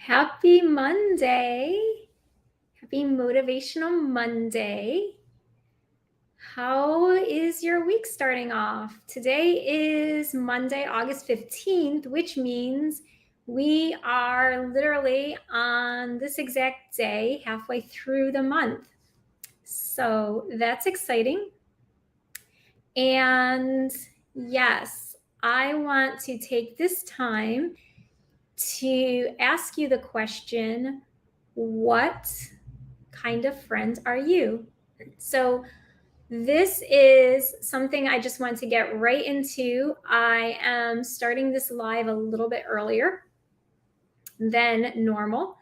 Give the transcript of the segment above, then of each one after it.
Happy Monday. Happy Motivational Monday. How is your week starting off? Today is Monday, August 15th, which means we are literally on this exact day, halfway through the month. So that's exciting. And yes, I want to take this time to ask you the question, what kind of friend are you? So, this is something I just want to get right into. I am starting this live a little bit earlier than normal,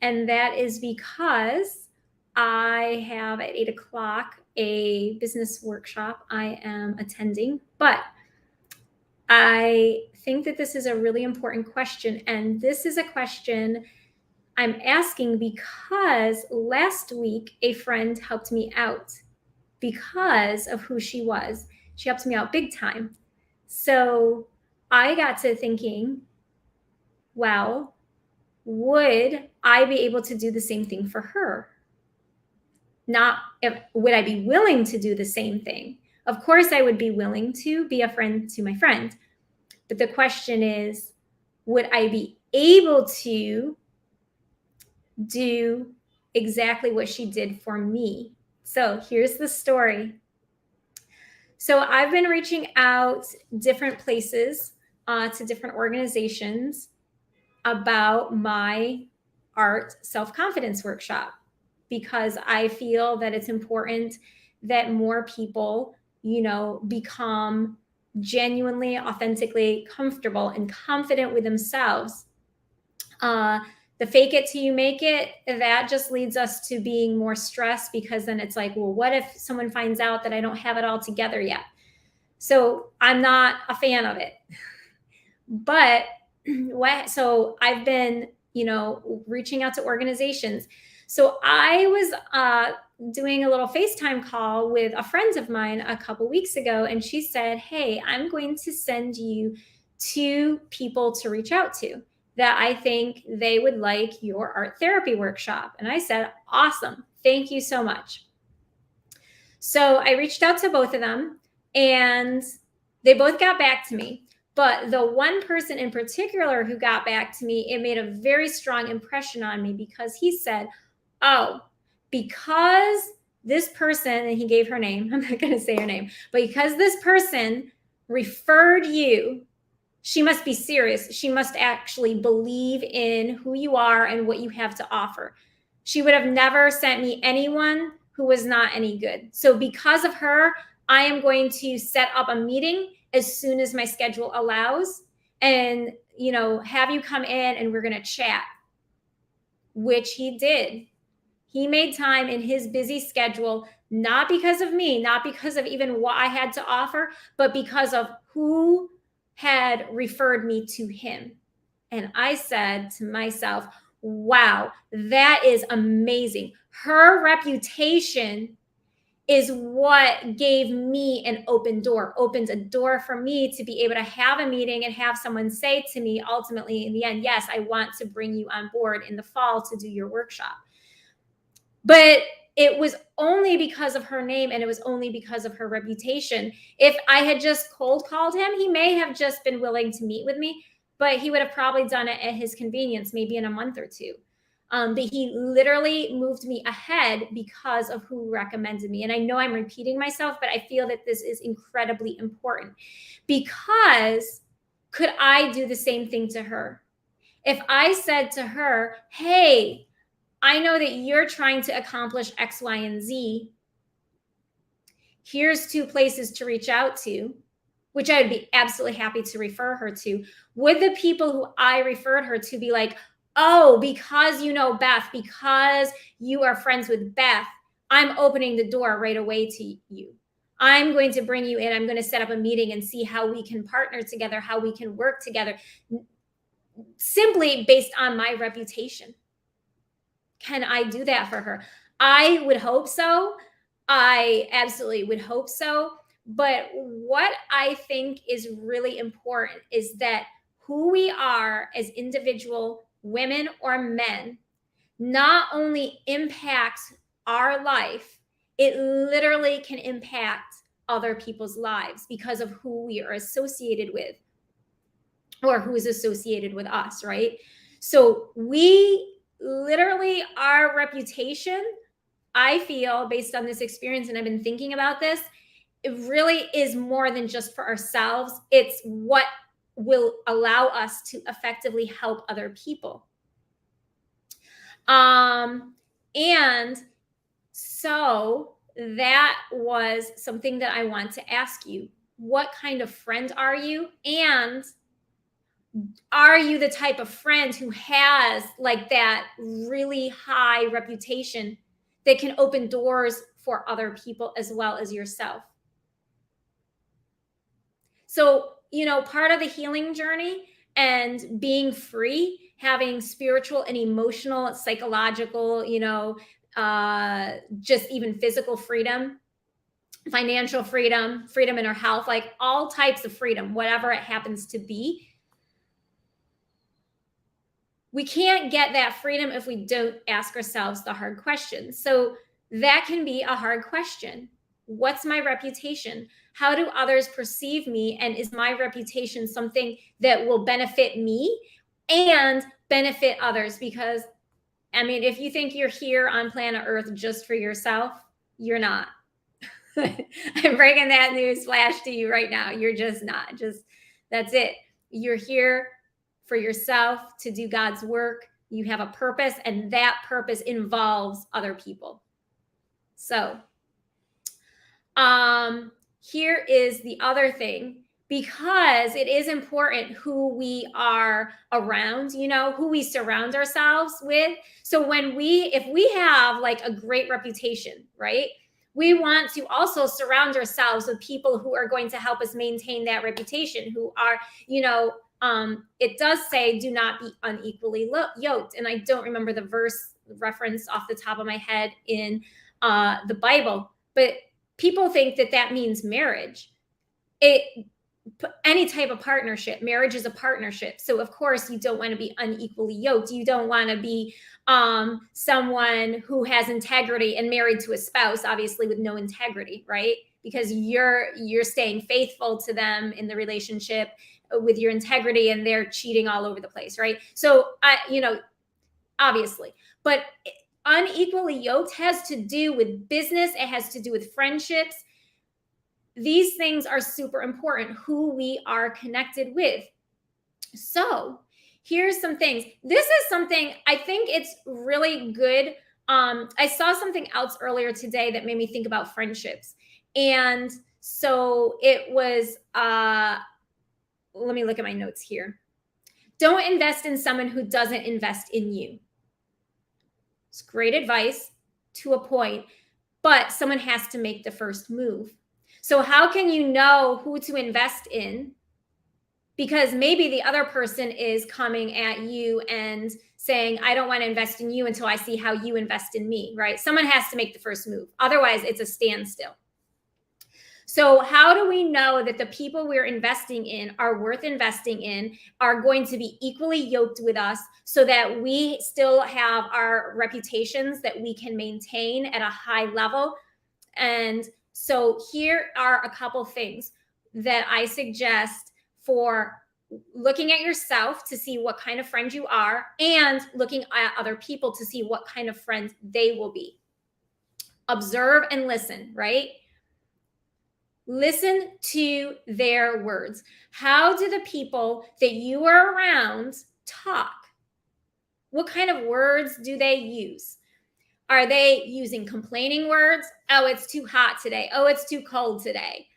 and that is because I have at 8 o'clock a business workshop I am attending, but I think that this is a really important question, and this is a question I'm asking because last week a friend helped me out because of who she was. She helped me out big time. So I got to thinking, well, would I be able to do the same thing for her? Not would I be willing to do the same thing? Of course, I would be willing to be a friend to my friend. But the question is, would I be able to do exactly what she did for me? So here's the story. So I've been reaching out different places to different organizations about my art self-confidence workshop because I feel that it's important that more people, become genuinely, authentically comfortable and confident with themselves. The fake it till you make it, that just leads us to being more stressed because then it's like, well, what if someone finds out that I don't have it all together yet? So I'm not a fan of it. But so I've been, reaching out to organizations. So I was doing a little FaceTime call with a friend of mine a couple weeks ago, and she said, hey, I'm going to send you two people to reach out to that I think they would like your art therapy workshop. And I said, awesome. Thank you so much. So I reached out to both of them and they both got back to me. But the one person in particular who got back to me, it made a very strong impression on me because he said, oh, because this person, and he gave her name, I'm not going to say her name, but because this person referred you, she must be serious. She must actually believe in who you are and what you have to offer. She would have never sent me anyone who was not any good. So because of her, I am going to set up a meeting as soon as my schedule allows and, have you come in and we're going to chat, which he did. He made time in his busy schedule, not because of me, not because of even what I had to offer, but because of who had referred me to him. And I said to myself, wow, that is amazing. Her reputation is what gave me an opened a door for me to be able to have a meeting and have someone say to me, ultimately, in the end, yes, I want to bring you on board in the fall to do your workshop. But it was only because of her name and it was only because of her reputation. If I had just cold called him, he may have just been willing to meet with me, but he would have probably done it at his convenience, maybe in a month or two. But he literally moved me ahead because of who recommended me. And I know I'm repeating myself, but I feel that this is incredibly important because could I do the same thing to her? If I said to her, hey, I know that you're trying to accomplish X, Y, and Z. Here's two places to reach out to, which I would be absolutely happy to refer her to. Would the people who I referred her to be like, oh, because you know Beth, because you are friends with Beth, I'm opening the door right away to you. I'm going to bring you in. I'm going to set up a meeting and see how we can partner together, how we can work together, simply based on my reputation. Can I do that for her? I would hope so. I absolutely would hope so. But what I think is really important is that who we are as individual women or men, not only impacts our life, it literally can impact other people's lives because of who we are associated with or who is associated with us, right? So we literally, our reputation, I feel based on this experience, and I've been thinking about this, it really is more than just for ourselves. It's what will allow us to effectively help other people. And so that was something that I want to ask you. What kind of friend are you? And are you the type of friend who has like that really high reputation that can open doors for other people as well as yourself? So, part of the healing journey and being free, having spiritual and emotional, psychological, just even physical freedom, financial freedom, freedom in our health, like all types of freedom, whatever it happens to be. We can't get that freedom if we don't ask ourselves the hard questions. So that can be a hard question. What's my reputation? How do others perceive me? And is my reputation something that will benefit me and benefit others? Because, if you think you're here on planet Earth just for yourself, you're not. I'm breaking that news flash to you right now. You're just not. That's it. You're here for yourself to do God's work. You have a purpose, and that purpose involves other people. So, here is the other thing, because it is important who we are around, who we surround ourselves with. So if we have like a great reputation, right? We want to also surround ourselves with people who are going to help us maintain that reputation, who are, it does say, do not be unequally yoked. And I don't remember the verse reference off the top of my head in the Bible, but people think that means marriage. Any type of partnership, marriage is a partnership. So of course you don't want to be unequally yoked. You don't want to be someone who has integrity and married to a spouse, obviously with no integrity, right? Because you're staying faithful to them in the relationship with your integrity, and they're cheating all over the place, right? So obviously, but unequally yoked has to do with business. It has to do with friendships. These things are super important, who we are connected with. So here's some things. This is something I think it's really good. I saw something else earlier today that made me think about friendships. And so it was, let me look at my notes here. Don't invest in someone who doesn't invest in you. It's great advice to a point, but someone has to make the first move. So how can you know who to invest in? Because maybe the other person is coming at you and saying, I don't want to invest in you until I see how you invest in me, right? Someone has to make the first move. Otherwise, it's a standstill. So how do we know that the people we're investing in are worth investing in, are going to be equally yoked with us, so that we still have our reputations that we can maintain at a high level? And so here are a couple things that I suggest for looking at yourself to see what kind of friend you are, and looking at other people to see what kind of friends they will be. Observe and listen, right? Listen to their words. How do the people that you are around talk? What kind of words do they use? Are they using complaining words? Oh, it's too hot today. Oh, it's too cold today.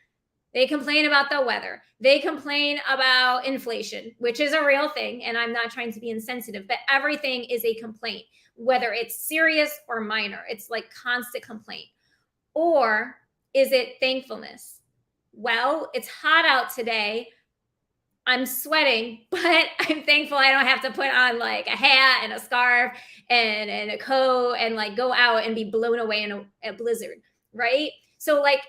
They complain about the weather. They complain about inflation, which is a real thing. And I'm not trying to be insensitive, but everything is a complaint, whether it's serious or minor. It's like constant complaint. Or is it thankfulness? Well, it's hot out today. I'm sweating, but I'm thankful I don't have to put on like a hat and a scarf and a coat and like go out and be blown away in a blizzard, right? So like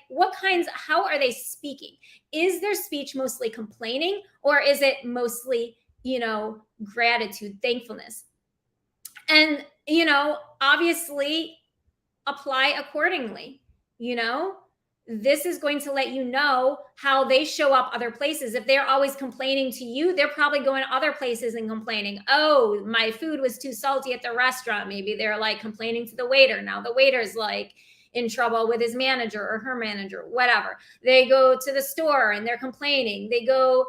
how are they speaking? Is their speech mostly complaining, or is it mostly, gratitude, thankfulness. And, obviously apply accordingly. This is going to let you know how they show up other places. If they're always complaining to you, they're probably going other places and complaining. Oh, my food was too salty at the restaurant. Maybe they're like complaining to the waiter. Now the waiter's like in trouble with his manager or her manager, whatever. They go to the store and they're complaining. They go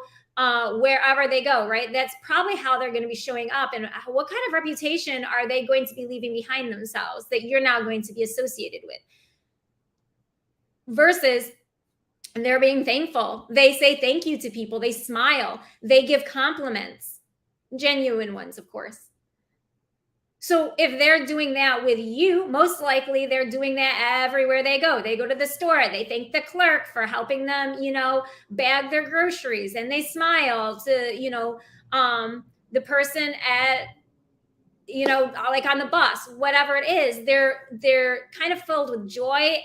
wherever they go, right? That's probably how they're going to be showing up. And what kind of reputation are they going to be leaving behind themselves that you're now going to be associated with? Versus they're being thankful. They say thank you to people. They smile. They give compliments, genuine ones, of course. So if they're doing that with you, most likely they're doing that everywhere they go. They go to the store, they thank the clerk for helping them, bag their groceries, and they smile to, the person at, like on the bus, whatever it is. They're kind of filled with joy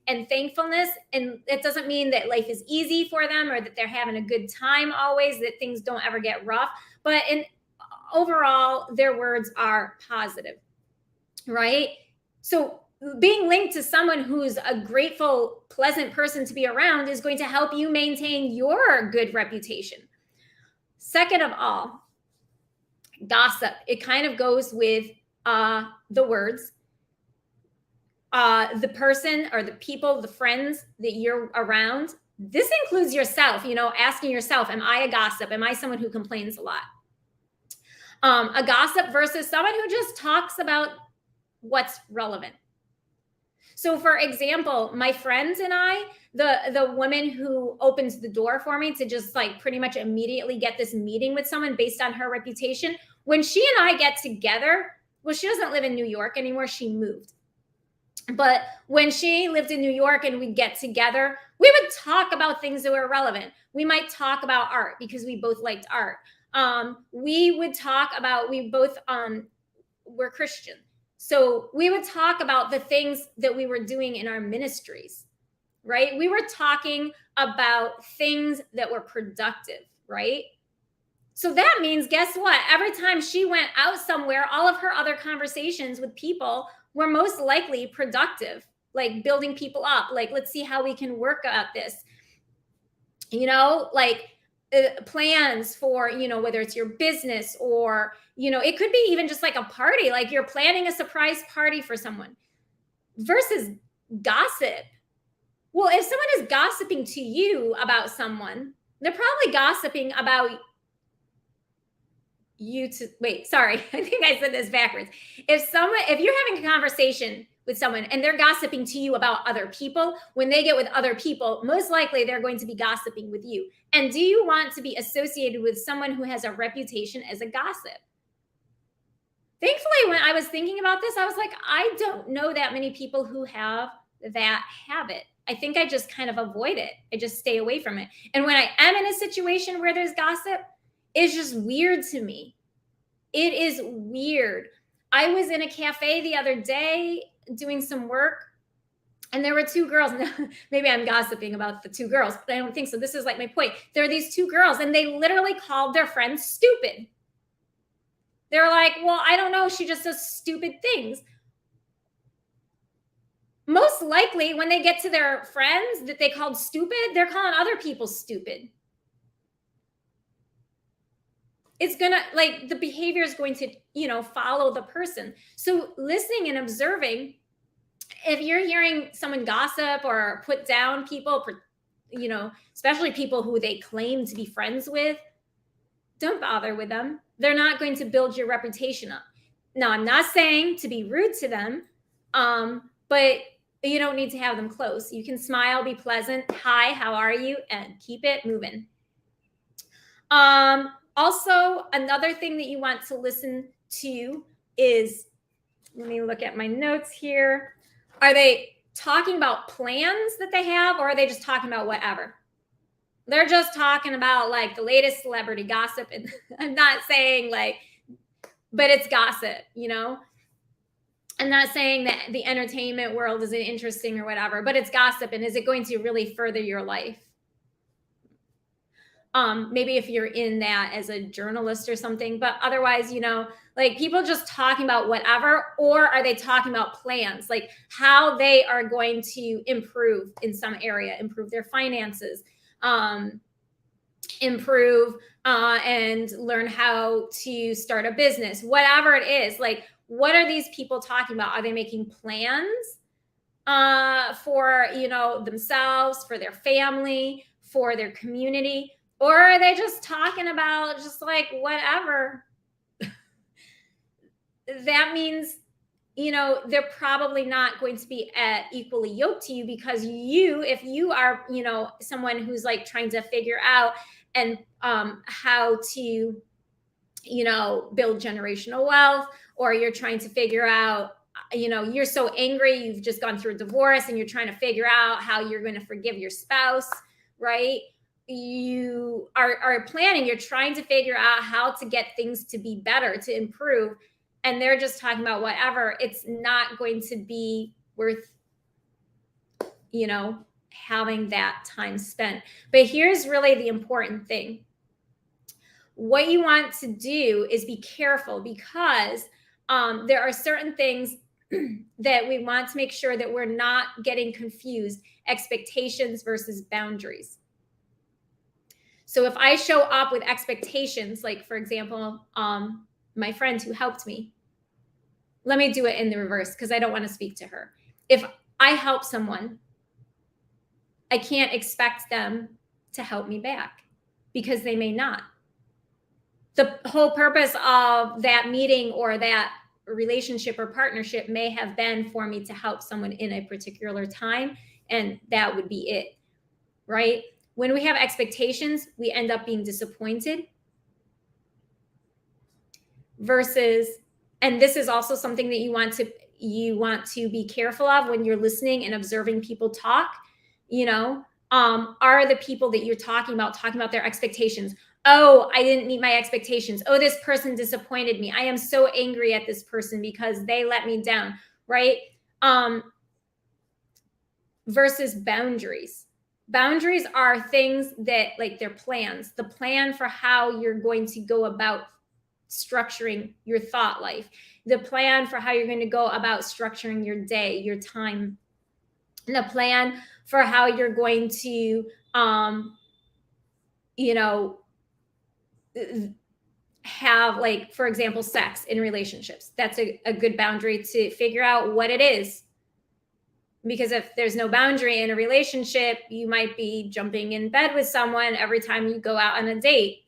and thankfulness. And it doesn't mean that life is easy for them or that they're having a good time always, that things don't ever get rough. But overall, their words are positive, right? So being linked to someone who's a grateful, pleasant person to be around is going to help you maintain your good reputation. Second of all, gossip. It kind of goes with the words. The person or the people, the friends that you're around. This includes yourself, asking yourself, am I a gossip? Am I someone who complains a lot? A gossip versus someone who just talks about what's relevant. So for example, my friends and I, the woman who opens the door for me to just like pretty much immediately get this meeting with someone based on her reputation, when she and I get together, well, she doesn't live in New York anymore. She moved. But when she lived in New York and we'd get together, we would talk about things that were relevant. We might talk about art because we both liked art. We would talk about, we both were Christian. So we would talk about the things that we were doing in our ministries, right? We were talking about things that were productive, right? So that means, guess what? Every time she went out somewhere, all of her other conversations with people were most likely productive, like building people up, like, let's see how we can work at this, like plans for, whether it's your business or, it could be even just like a party, like you're planning a surprise party for someone versus gossip. Well, if someone is gossiping to you about someone, they're probably gossiping about you I think I said this backwards. If you're having a conversation with someone and they're gossiping to you about other people, when they get with other people, most likely they're going to be gossiping with you. And do you want to be associated with someone who has a reputation as a gossip? Thankfully, when I was thinking about this, I was like, I don't know that many people who have that habit. I think I just kind of avoid it. I just stay away from it. And when I am in a situation where there's gossip, it's just weird to me. It is weird. I was in a cafe the other day doing some work, and there were two girls. Maybe I'm gossiping about the two girls, but I don't think so. This is like my point. There are these two girls, and they literally called their friend stupid. They're like, well, I don't know. She just does stupid things. Most likely, when they get to their friends that they called stupid, they're calling other people stupid. It's gonna, like, the behavior is going to, follow the person. So listening and observing, if you're hearing someone gossip or put down people, especially people who they claim to be friends with, don't bother with them. They're not going to build your reputation up. Now, I'm not saying to be rude to them, but you don't need to have them close. You can smile, be pleasant. Hi, how are you? And keep it moving. Also, another thing that you want to listen to is, let me look at my notes here. Are they talking about plans that they have, or are they just talking about whatever? They're just talking about like the latest celebrity gossip. And I'm not saying but it's gossip, I'm not saying that the entertainment world isn't interesting or whatever, but it's gossip. And is it going to really further your life? Maybe if you're in that as a journalist or something, but otherwise, like people just talking about whatever, or are they talking about plans, like how they are going to improve in some area, improve their finances, improve and learn how to start a business, whatever it is. Like, what are these people talking about? Are they making plans for themselves, for their family, for their community, or are they just talking about just like whatever? That means they're probably not going to be equally yoked to you, because if you are someone who's like trying to figure out and how to build generational wealth, or you're trying to figure out you're so angry, you've just gone through a divorce and you're trying to figure out how you're going to forgive your spouse, right? You are planning, you're trying to figure out how to get things to be better, to improve, and they're just talking about whatever. It's not going to be worth having that time spent. But here's really the important thing. What you want to do is be careful, because there are certain things that we want to make sure that we're not getting confused: expectations versus boundaries. So if I show up with expectations, like for example, my friend who helped me, let me do it in the reverse because I don't want to speak to her. If I help someone, I can't expect them to help me back, because they may not. The whole purpose of that meeting or that relationship or partnership may have been for me to help someone in a particular time, and that would be it, right? When we have expectations, we end up being disappointed versus, and this is also something that you want to be careful of when you're listening and observing people talk. Are the people that you're talking about their expectations? Oh, I didn't meet my expectations. Oh, this person disappointed me. I am so angry at this person because they let me down, right? Versus boundaries. Boundaries are things that, like, they're plans, the plan for how you're going to go about structuring your thought life, the plan for how you're going to go about structuring your day, your time, the plan for how you're going to have, like, for example, sex in relationships. That's a good boundary to figure out what it is. Because if there's no boundary in a relationship, you might be jumping in bed with someone every time you go out on a date.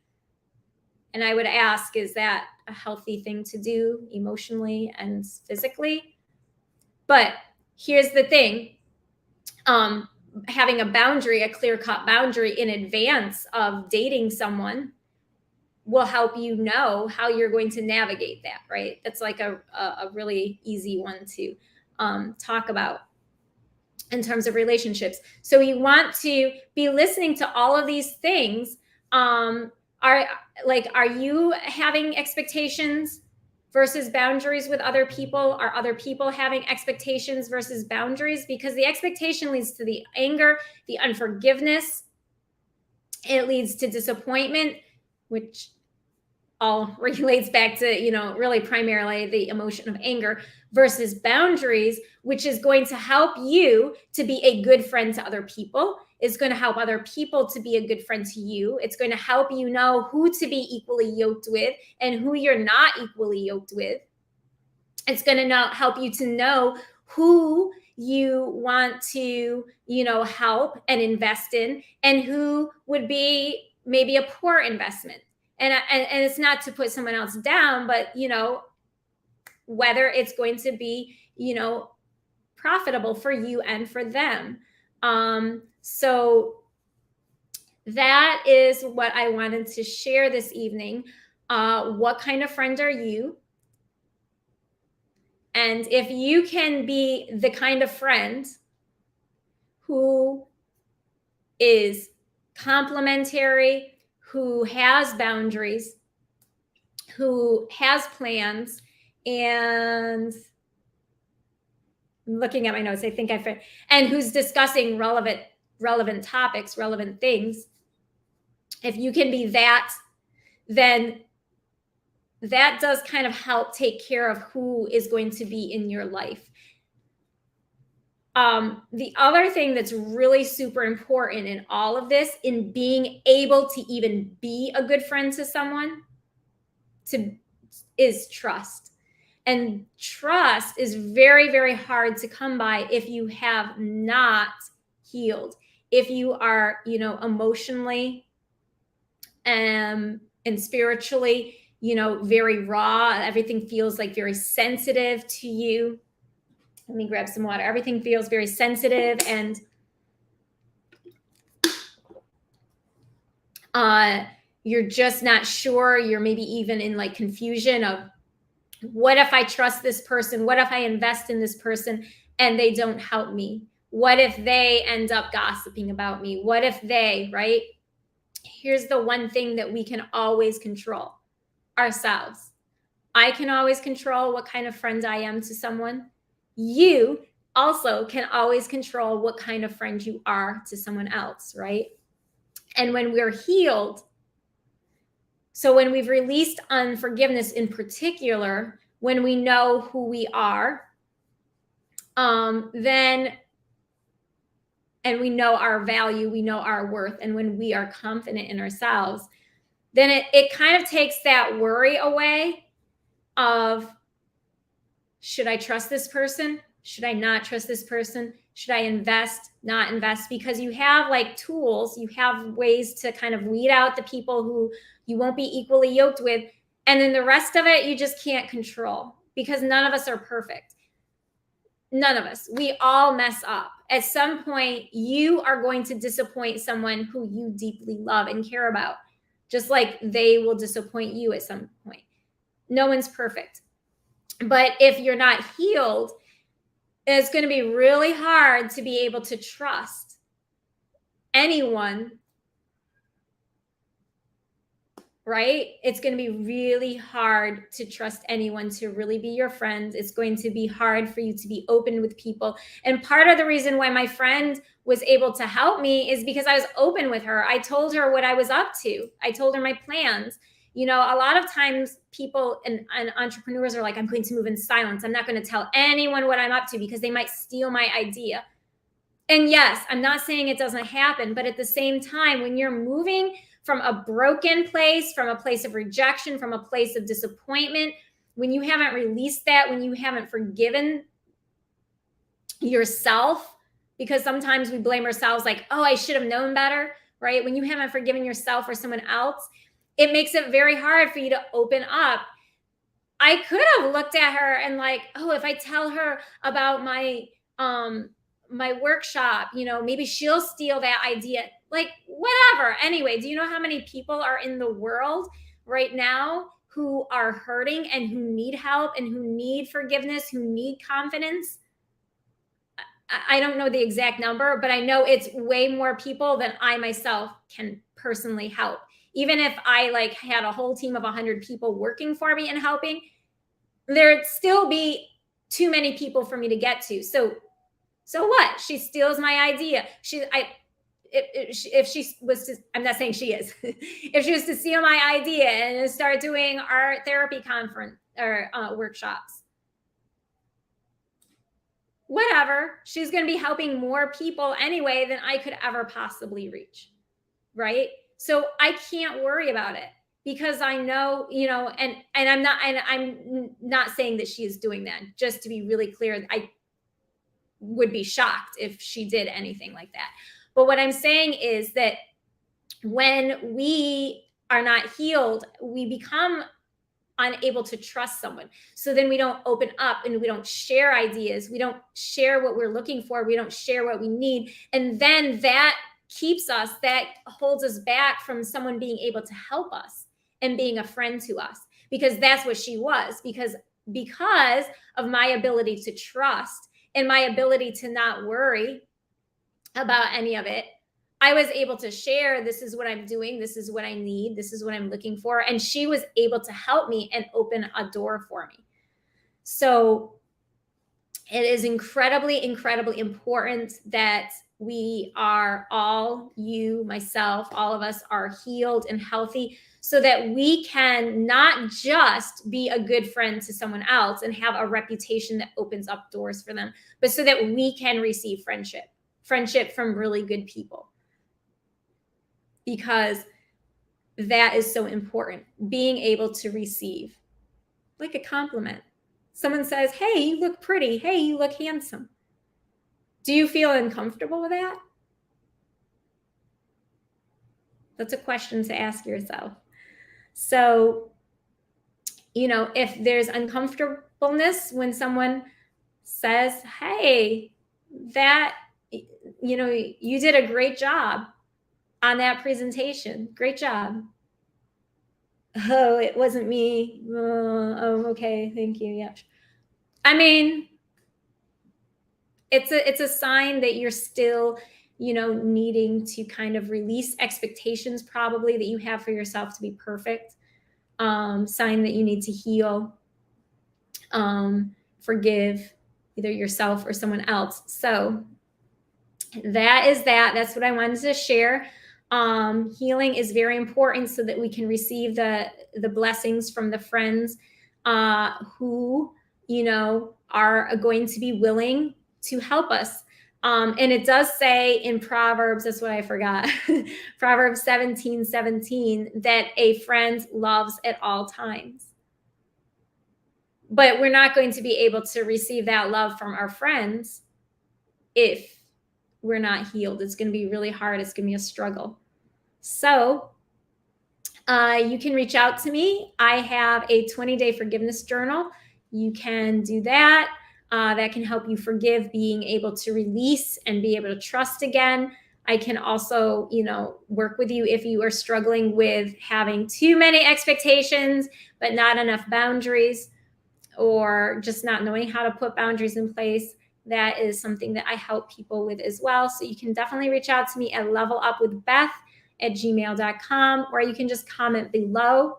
And I would ask, is that a healthy thing to do emotionally and physically? But here's the thing. Having a boundary, a clear-cut boundary in advance of dating someone, will help you know how you're going to navigate that, right? That's like a really easy one to talk about in terms of relationships. So you want to be listening to all of these things. Are you having expectations versus boundaries with other people? Are other people having expectations versus boundaries? Because the expectation leads to the anger, the unforgiveness. It leads to disappointment, which all relates back to, really primarily the emotion of anger, versus boundaries, which is going to help you to be a good friend to other people. It's going to help other people to be a good friend to you. It's going to help you know who to be equally yoked with and who you're not equally yoked with. It's going to help you to know who you want to, help and invest in, and who would be maybe a poor investment. And it's not to put someone else down, but, whether it's going to be, profitable for you and for them. So that is what I wanted to share this evening. What kind of friend are you? And if you can be the kind of friend who is complimentary, who has boundaries, who has plans, and I'm looking at my notes, I think and who's discussing relevant topics, relevant things, if you can be that, then that does kind of help take care of who is going to be in your life. The other thing that's really super important in all of this, in being able to even be a good friend to someone, is trust. And trust is very, very hard to come by if you have not healed. If you are, emotionally and spiritually, very raw, everything feels like very sensitive to you. Let me grab some water. Everything feels very sensitive, and you're just not sure. You're maybe even in like confusion of, what if I trust this person? What if I invest in this person and they don't help me? What if they end up gossiping about me? What if they, right? Here's the one thing that we can always control: ourselves. I can always control what kind of friend I am to someone. You also can always control what kind of friend you are to someone else, right? And when we're healed, so when we've released unforgiveness in particular, when we know who we are, then, and we know our value, we know our worth, and when we are confident in ourselves, then it kind of takes that worry away of, should I trust this person? Should I not trust this person? Should I invest, not invest? Because you have like tools, you have ways to kind of weed out the people who you won't be equally yoked with. And then the rest of it, you just can't control, because none of us are perfect. None of us. We all mess up. At some point, you are going to disappoint someone who you deeply love and care about, just like they will disappoint you at some point. No one's perfect. But if you're not healed, it's going to be really hard to be able to trust anyone, right? It's going to be really hard to trust anyone to really be your friend. It's going to be hard for you to be open with people. And part of the reason why my friend was able to help me is because I was open with her. I told her what I was up to. I told her my plans. A lot of times people and entrepreneurs are like, I'm going to move in silence. I'm not going to tell anyone what I'm up to because they might steal my idea. And yes, I'm not saying it doesn't happen, but at the same time, when you're moving from a broken place, from a place of rejection, from a place of disappointment, when you haven't released that, when you haven't forgiven yourself, because sometimes we blame ourselves like, oh, I should have known better, right? When you haven't forgiven yourself or someone else, it makes it very hard for you to open up. I could have looked at her and like, oh, if I tell her about my workshop, maybe she'll steal that idea. Like, whatever. Anyway, do you know how many people are in the world right now who are hurting and who need help and who need forgiveness, who need confidence? I don't know the exact number, but I know it's way more people than I myself can personally help. Even if I like had a whole team of 100 people working for me and helping, there'd still be too many people for me to get to. So what? She steals my idea. If she was to, I'm not saying she is, if she was to steal my idea and start doing art therapy conference or workshops, whatever, she's going to be helping more people anyway than I could ever possibly reach. Right. So I can't worry about it because I know, and I'm not saying that she is doing that. Just to be really clear, I would be shocked if she did anything like that. But what I'm saying is that when we are not healed, we become unable to trust someone. So then we don't open up and we don't share ideas. We don't share what we're looking for. We don't share what we need. And then that holds us back from someone being able to help us and being a friend to us, because that's what she was, because of my ability to trust and my ability to not worry about any of it. I was able to share, this is what I'm doing, this is what I need, this is what I'm looking for. And she was able to help me and open a door for me. So it is incredibly, incredibly important that we are all, you, myself, all of us are healed and healthy, so that we can not just be a good friend to someone else and have a reputation that opens up doors for them, but so that we can receive friendship from really good people. Because that is so important, being able to receive, like a compliment. Someone says, hey, you look pretty. Hey, you look handsome. Do you feel uncomfortable with that? That's a question to ask yourself. So, if there's uncomfortableness when someone says, hey, that, you did a great job on that presentation. Great job. Oh, it wasn't me. Oh, okay. Thank you. Yeah. I mean, it's a sign that you're still, needing to kind of release expectations probably that you have for yourself to be perfect. Sign that you need to heal, forgive either yourself or someone else. So that's what I wanted to share. Healing is very important so that we can receive the blessings from the friends who are going to be willing to help us. And it does say in Proverbs, that's what I forgot, Proverbs 17:17, that a friend loves at all times. But we're not going to be able to receive that love from our friends if we're not healed. It's going to be really hard. It's going to be a struggle. So you can reach out to me. I have a 20-day forgiveness journal. You can do that. That can help you forgive, being able to release and be able to trust again. I can also, work with you if you are struggling with having too many expectations, but not enough boundaries, or just not knowing how to put boundaries in place. That is something that I help people with as well. So you can definitely reach out to me at evelupwithbeth@gmail.com, or you can just comment below.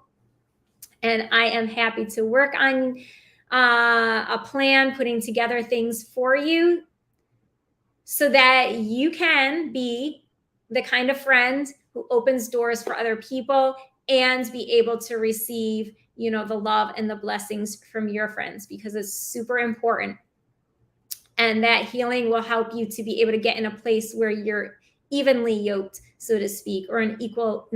And I am happy to work on a plan, putting together things for you so that you can be the kind of friend who opens doors for other people and be able to receive, the love and the blessings from your friends, because it's super important. And that healing will help you to be able to get in a place where you're evenly yoked, so to speak, or an equal,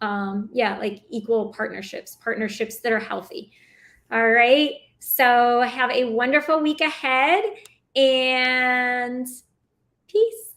like equal partnerships that are healthy. All right. So have a wonderful week ahead, and peace.